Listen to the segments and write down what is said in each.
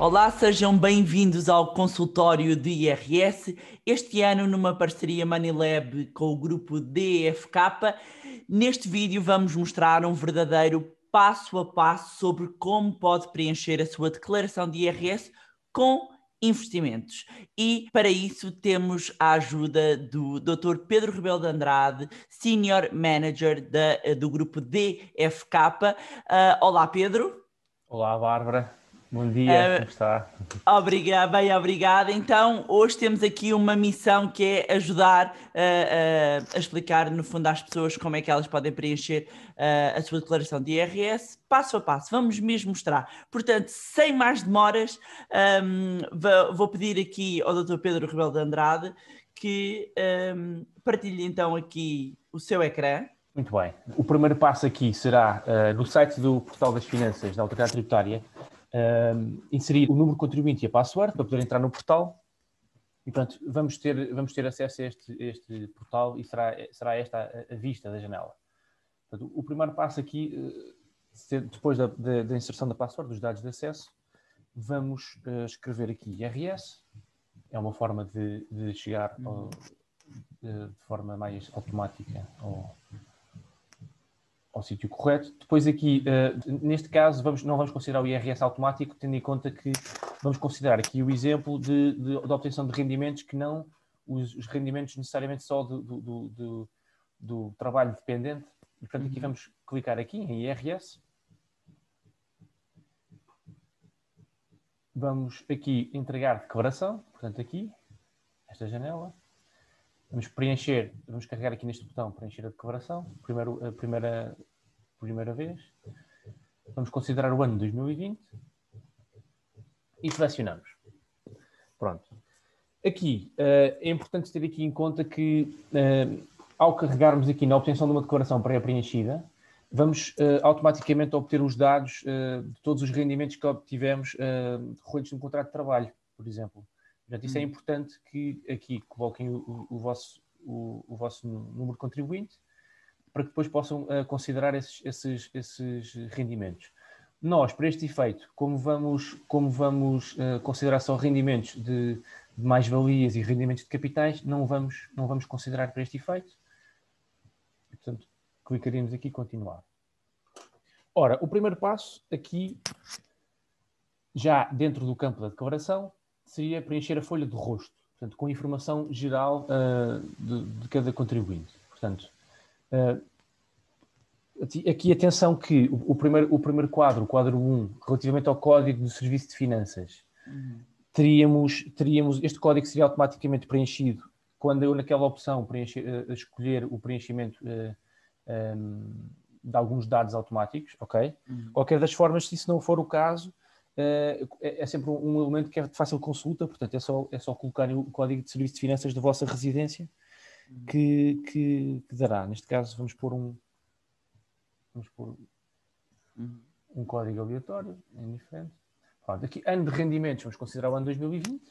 Olá, sejam bem-vindos ao consultório de IRS, este ano numa parceria Manilab com o grupo DFK. Neste vídeo vamos mostrar um verdadeiro passo a passo sobre como pode preencher a sua declaração de IRS com investimentos. E para isso temos a ajuda do Dr. Pedro Rebelo de Andrade, Senior Manager do grupo DFK. Olá, Pedro. Olá, Bárbara. Bom dia, como Uh, está? bem obrigada. Então, hoje temos aqui uma missão que é ajudar a explicar, no fundo, às pessoas como é que elas podem preencher a sua declaração de IRS, passo a passo. Vamos mesmo mostrar. Portanto, sem mais demoras, vou pedir aqui ao Dr. Pedro Rebelo de Andrade que partilhe então aqui o seu ecrã. Muito bem. O primeiro passo aqui será, no site do Portal das Finanças da Autoridade Tributária, inserir o número de contribuinte e a password para poder entrar no portal. E, portanto, vamos ter acesso a este portal e será esta a vista da janela. Portanto, o primeiro passo aqui, depois da inserção da password, dos dados de acesso, vamos escrever aqui IRS. É uma forma de chegar de forma mais automática ao sítio correto. Depois aqui, neste caso, não vamos considerar o IRS automático, tendo em conta que vamos considerar aqui o exemplo de obtenção de rendimentos que não os rendimentos necessariamente só do trabalho dependente. E, portanto, aqui vamos clicar aqui em IRS. Vamos aqui entregar declaração, portanto aqui, esta janela. Vamos carregar aqui neste botão preencher a declaração, a primeira vez. Vamos considerar o ano de 2020 e selecionamos. Pronto. Aqui, é importante ter aqui em conta que, ao carregarmos aqui na obtenção de uma declaração pré-preenchida, vamos automaticamente obter os dados de todos os rendimentos que obtivemos decorrentes de um contrato de trabalho, por exemplo. Portanto, isso é importante que aqui coloquem o vosso número de contribuinte para que depois possam considerar esses rendimentos. Nós, para este efeito, como vamos considerar só rendimentos de mais-valias e rendimentos de capitais, não vamos considerar para este efeito. Portanto, clicaríamos aqui em continuar. Ora, o primeiro passo aqui, já dentro do campo da declaração, seria preencher a folha de rosto, portanto, com informação geral de cada contribuinte. Portanto, aqui atenção que o primeiro quadro, o quadro 1, relativamente ao Código do Serviço de Finanças, teríamos este código seria automaticamente preenchido quando eu naquela opção escolher o preenchimento de alguns dados automáticos, ok? Qualquer das formas, se isso não for o caso, é sempre um elemento que é de fácil consulta, portanto é só colocarem o Código de Serviço de Finanças da vossa residência que dará. Neste caso vamos pôr um código aleatório, é indiferente. Pronto, aqui, ano de rendimentos, vamos considerar o ano 2020.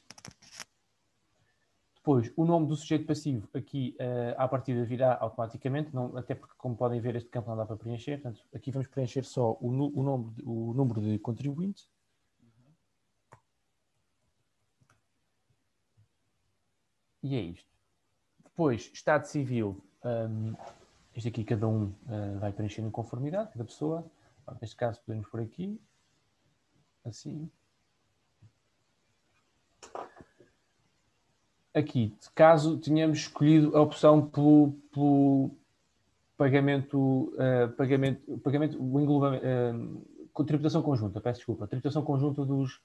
Depois, o nome do sujeito passivo, aqui, à partida, virá automaticamente, até porque, como podem ver, este campo não dá para preencher. Portanto, aqui vamos preencher só o número de contribuinte. E é isto. Depois, Estado Civil. Este aqui, cada um vai preencher em conformidade, cada pessoa. Neste caso, podemos pôr aqui. Assim. Aqui, caso tenhamos escolhido a opção pelo pagamento, o englobamento, tributação conjunta, peço desculpa, tributação conjunta dos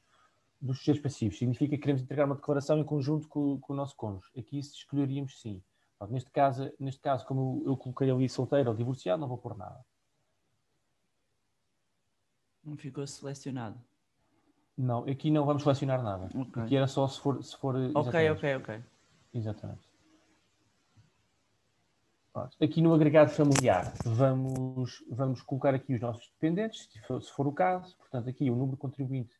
sujeitos passivos. Significa que queremos entregar uma declaração em conjunto com o nosso cônjuge. Aqui escolheríamos sim. Neste caso, como eu coloquei ali solteiro ou divorciado, não vou pôr nada. Não ficou selecionado. Não, aqui não vamos selecionar nada. Okay. Aqui era só se for Ok. Exatamente. Aqui no agregado familiar vamos colocar aqui os nossos dependentes, se for o caso. Portanto, aqui o número de contribuinte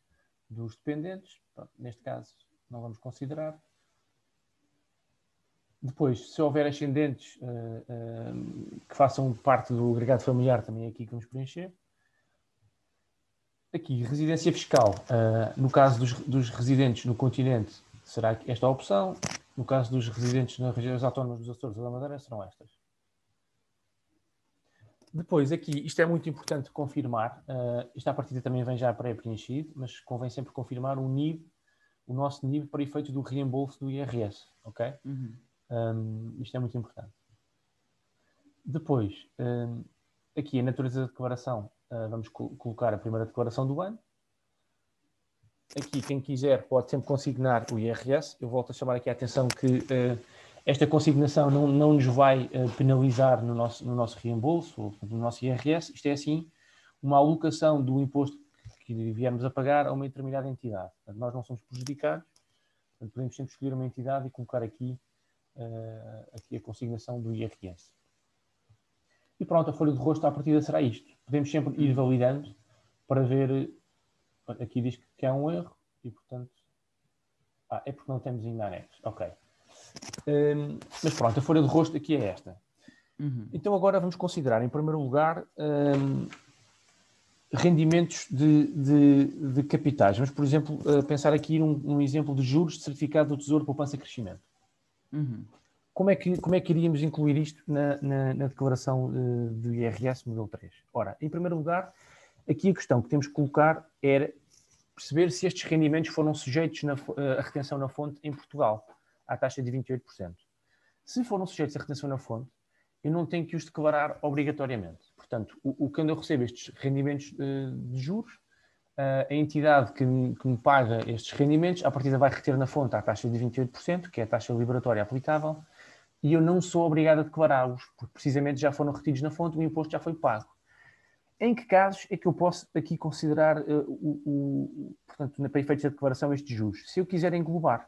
dos dependentes. Neste caso, não vamos considerar. Depois, se houver ascendentes que façam parte do agregado familiar, também é aqui que vamos preencher. Aqui, residência fiscal. No caso dos residentes no continente, será esta a opção. No caso dos residentes nas regiões autónomas dos Açores ou da Madeira, serão estas. Depois, aqui, isto é muito importante confirmar. Isto à partida também vem já pré-preenchido, mas convém sempre confirmar o NIB, o nosso NIB para efeitos do reembolso do IRS. Ok? Isto é muito importante. Depois, aqui a natureza da declaração, vamos colocar a primeira declaração do ano. Aqui, quem quiser, pode sempre consignar o IRS. Eu volto a chamar aqui a atenção que esta consignação não nos vai penalizar no nosso reembolso, ou no nosso IRS. Isto é, assim, uma alocação do imposto que viermos a pagar a uma determinada entidade. Portanto, nós não somos prejudicados, portanto, podemos sempre escolher uma entidade e colocar aqui a consignação do IRS. E pronto, a folha de rosto à partida será isto. Podemos sempre ir validando para ver. Aqui diz que há um erro e, portanto... é porque não temos ainda anexos. Ok. Mas pronto, a folha de rosto aqui é esta. Então agora vamos considerar, em primeiro lugar, rendimentos de capitais. Vamos, por exemplo, pensar aqui num exemplo de juros de certificado do Tesouro de Poupança e Crescimento. Como é que iríamos incluir isto na declaração do IRS modelo 3? Ora, em primeiro lugar, aqui a questão que temos que colocar era perceber se estes rendimentos foram sujeitos à retenção na fonte em Portugal, à taxa de 28%. Se foram sujeitos à retenção na fonte, eu não tenho que os declarar obrigatoriamente. Portanto, quando eu recebo estes rendimentos de juros, a entidade que me paga estes rendimentos, à partida vai reter na fonte à taxa de 28%, que é a taxa liberatória aplicável, e eu não sou obrigado a declará-los, porque precisamente já foram retidos na fonte, o imposto já foi pago. Em que casos é que eu posso aqui considerar, portanto, para efeitos da declaração, estes juros? Se eu quiser englobar,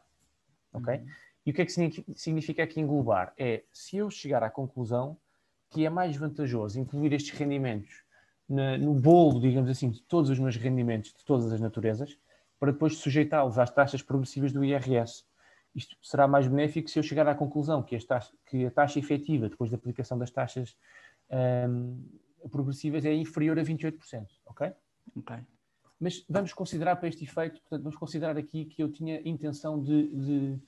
ok? E o que é que significa aqui englobar? É, se eu chegar à conclusão que é mais vantajoso incluir estes rendimentos no bolo, digamos assim, de todos os meus rendimentos, de todas as naturezas, para depois sujeitá-los às taxas progressivas do IRS. Isto será mais benéfico se eu chegar à conclusão que a taxa efetiva, depois da aplicação das taxas progressivas, é inferior a 28%, ok? Ok. Mas vamos considerar para este efeito, portanto, vamos considerar aqui que eu tinha intenção de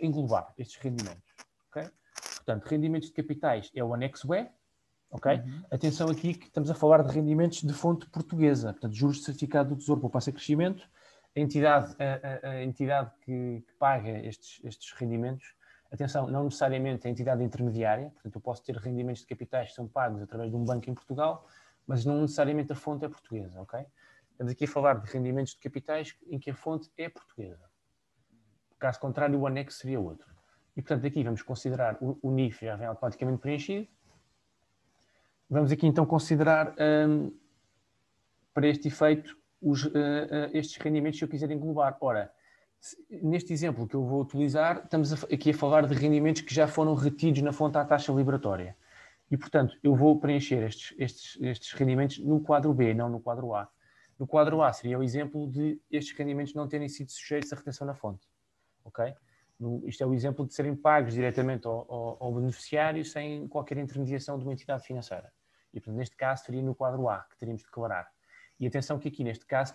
englobar estes rendimentos, ok? Portanto, rendimentos de capitais é o anexo E, ok? Atenção aqui que estamos a falar de rendimentos de fonte portuguesa, portanto, juros de certificado do Tesouro Poupança e Crescimento. A entidade que paga estes rendimentos, atenção, não necessariamente a entidade intermediária, portanto, eu posso ter rendimentos de capitais que são pagos através de um banco em Portugal, mas não necessariamente a fonte é portuguesa, ok? Estamos aqui a falar de rendimentos de capitais em que a fonte é portuguesa. Caso contrário, o anexo seria outro. E, portanto, aqui vamos considerar o NIF já vem automaticamente preenchido. Vamos aqui, então, considerar, para este efeito, estes rendimentos que eu quiser englobar. Ora, neste exemplo que eu vou utilizar, estamos aqui a falar de rendimentos que já foram retidos na fonte à taxa liberatória. E, portanto, eu vou preencher estes rendimentos no quadro B, não no quadro A. No quadro A seria o exemplo de estes rendimentos não terem sido sujeitos à retenção na fonte. Ok? Isto é o exemplo de serem pagos diretamente ao beneficiário sem qualquer intermediação de uma entidade financeira. E, portanto, neste caso, seria no quadro A que teríamos de declarar. E atenção que aqui, neste caso,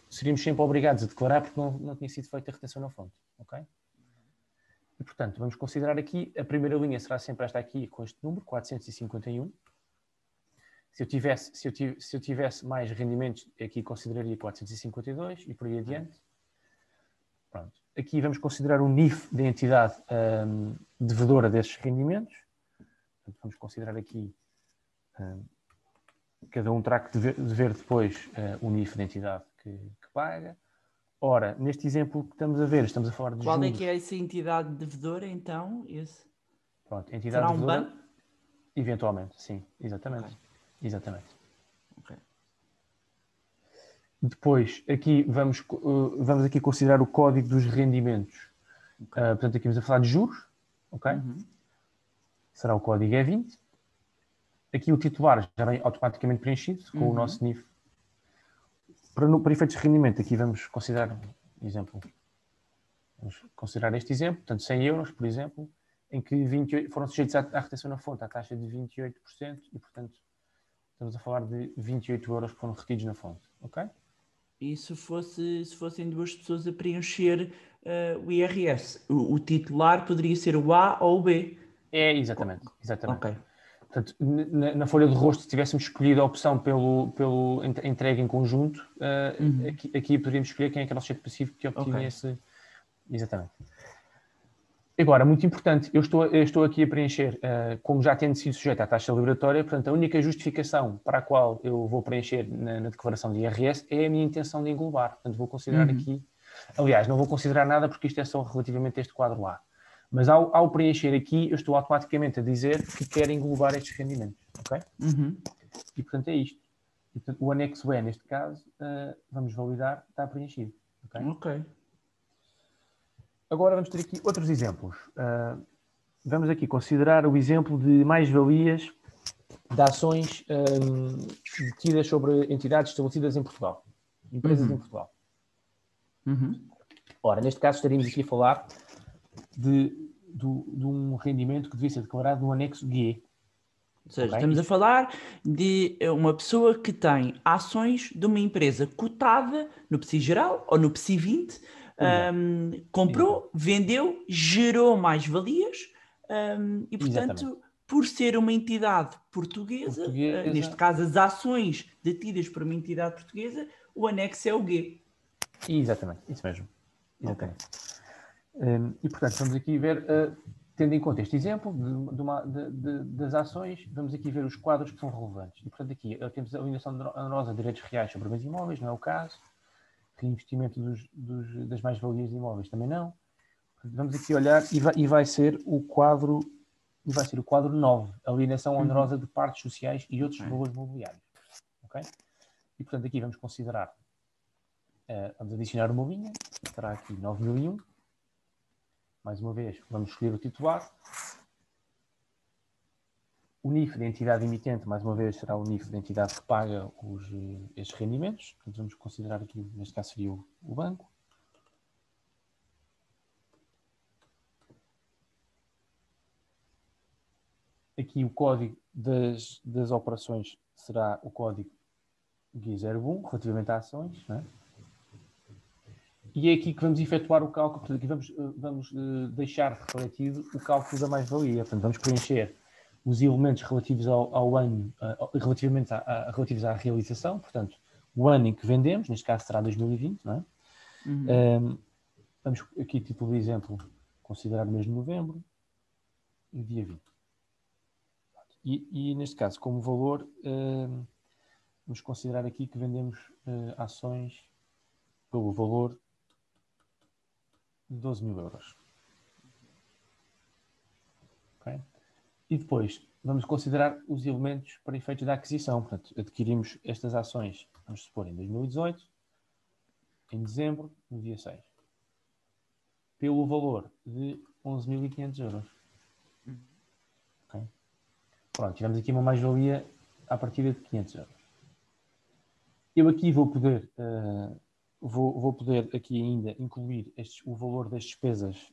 seríamos sempre obrigados a declarar porque não tinha sido feita a retenção na fonte. Ok? E, portanto, vamos considerar aqui, a primeira linha será sempre esta aqui, com este número, 451. Se eu tivesse mais rendimentos, aqui consideraria 452 e por aí adiante. Pronto. Aqui vamos considerar o NIF da entidade devedora destes rendimentos. Portanto, vamos considerar aqui, cada um terá que dever depois o NIF da entidade que paga. Ora, neste exemplo que estamos a ver, estamos a falar de Qual juros. é que é essa entidade devedora, então? Pronto, entidade Será um devedora, banco? eventualmente, sim, exatamente. Ok. Exatamente. Ok. Depois, aqui vamos aqui considerar o código dos rendimentos. Okay. Portanto, aqui vamos a falar de juros. Ok? Será o código E20. Aqui o titular já vem automaticamente preenchido com o nosso NIF. Para efeitos de rendimento, aqui vamos considerar, exemplo, vamos considerar este exemplo, portanto, 100 euros, por exemplo, em que 28, foram sujeitos à retenção na fonte, à taxa de 28%, e, portanto, Estamos a falar de 28 euros que foram retidos na fonte, ok? E se fossem duas pessoas a preencher o IRS, o titular poderia ser o A ou o B? É, exatamente. Ok. Portanto, na folha de rosto, se tivéssemos escolhido a opção pelo entregue em conjunto, aqui poderíamos escolher quem é que era o sujeito específico que obtinha esse... Exatamente. Agora, muito importante, eu estou aqui a preencher, como já tendo sido sujeito à taxa liberatória, portanto, a única justificação para a qual eu vou preencher na declaração de IRS é a minha intenção de englobar. Portanto, vou considerar aqui... Aliás, não vou considerar nada porque isto é só relativamente a este quadro A. Mas ao preencher aqui, eu estou automaticamente a dizer que quero englobar estes rendimentos, ok? E, portanto, é isto. E, portanto, o anexo E, neste caso, vamos validar, está preenchido, ok? Ok. Agora vamos ter aqui outros exemplos. Vamos aqui considerar o exemplo de mais-valias de ações detidas sobre entidades estabelecidas em Portugal. Empresas em Portugal. Ora, neste caso estaríamos aqui a falar de um rendimento que devia ser declarado no anexo G. Ou seja, estamos a falar de uma pessoa que tem ações de uma empresa cotada no PSI geral ou no PSI 20, comprou, vendeu, gerou mais-valias e, portanto, por ser uma entidade portuguesa, neste caso as ações detidas por uma entidade portuguesa, o anexo é o G. Exatamente, isso mesmo. Exatamente. E, portanto, vamos aqui ver, tendo em conta este exemplo das ações, vamos aqui ver os quadros que são relevantes. E, portanto, aqui temos a alienação onerosa de direitos reais sobre bens imóveis, não é o caso. Reinvestimento das mais-valias de imóveis também não. Vamos aqui olhar e vai ser o quadro 9, alienação onerosa de partes sociais e outros valores mobiliários. Ok? E, portanto, aqui vamos considerar, vamos adicionar uma linha, estará aqui 9001. Mais uma vez, vamos escolher o titular. O NIF da entidade emitente, mais uma vez, será o NIF da entidade que paga estes rendimentos. Portanto, vamos considerar aqui, neste caso seria o banco. Aqui o código das operações será o código GUI01, relativamente a ações, não é? E é aqui que vamos efetuar o cálculo, portanto, aqui vamos deixar refletido o cálculo da mais-valia. Portanto, vamos preencher os elementos relativos ao ano, relativos à realização, portanto, o ano em que vendemos, neste caso será 2020, não é? Vamos aqui, tipo de exemplo, considerar o mês de novembro e dia 20. E neste caso, como valor, vamos considerar aqui que vendemos ações pelo valor de 12.000 euros. Okay? E depois, vamos considerar os elementos para efeitos da aquisição. Portanto, adquirimos estas ações, vamos supor, em 2018, em dezembro, no dia 6. Pelo valor de 11.500 euros. Okay? Pronto, tivemos aqui uma mais-valia à partida de 500 euros. Eu aqui vou poder... Vou poder aqui ainda incluir o valor das despesas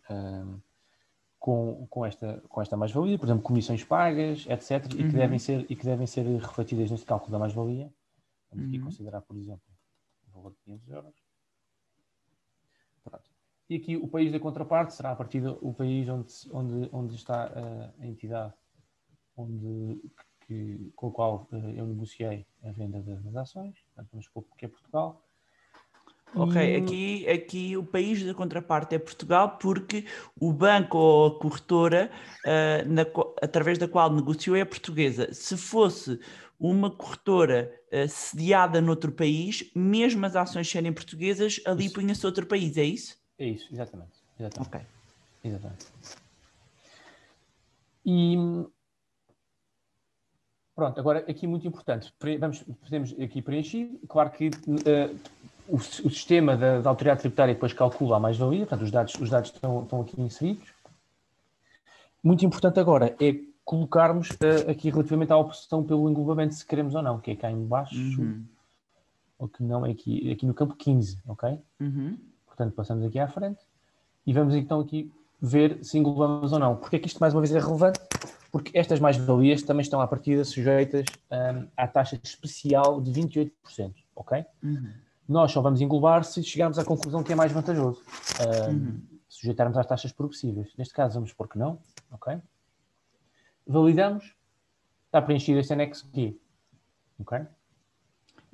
com esta mais-valia, por exemplo, comissões pagas, etc., e que devem ser refletidas neste cálculo da mais-valia. Vamos aqui considerar, por exemplo, o valor de 500 euros. Pronto. E aqui o país da contraparte será a partir do país onde está a entidade com a qual eu negociei a venda das ações. Portanto, vamos supor que é Portugal. Ok, aqui o país da contraparte é Portugal porque o banco ou a corretora através da qual negociou é portuguesa. Se fosse uma corretora sediada noutro país, mesmo as ações serem portuguesas, ali punha-se outro país, é isso? É isso, exatamente. Ok. Exatamente. E pronto, agora aqui muito importante, podemos aqui preencher, claro que o sistema da autoridade tributária depois calcula a mais-valia, portanto os dados estão aqui inseridos. Muito importante agora é colocarmos aqui relativamente à opção pelo englobamento, se queremos ou não, que é cá em baixo, ou que não, é aqui no campo 15, ok? Portanto, passamos aqui à frente e vamos então aqui ver se englobamos ou não. Porque é que isto mais uma vez é relevante? Porque estas mais-valias também estão à partida sujeitas à taxa especial de 28%, ok? Nós só vamos englobar se chegarmos à conclusão que é mais vantajoso. Sujeitarmos às taxas progressivas. Neste caso, vamos supor que não, ok? Validamos. Está preenchido este anexo aqui, ok?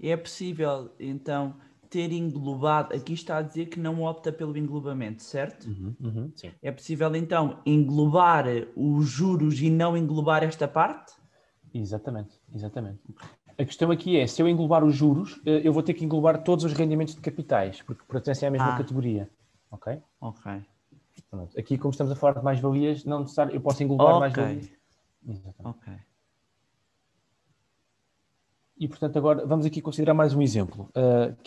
É possível, então, ter englobado... Aqui está a dizer que não opta pelo englobamento, certo? Sim. É possível, então, englobar os juros e não englobar esta parte? Exatamente. A questão aqui é, se eu englobar os juros, eu vou ter que englobar todos os rendimentos de capitais, porque pertencem à mesma categoria, ok? Ok. Pronto. Aqui, como estamos a falar de mais-valias, não necessário, eu posso englobar mais-valias. Exatamente. Ok. E, portanto, agora vamos aqui considerar mais um exemplo.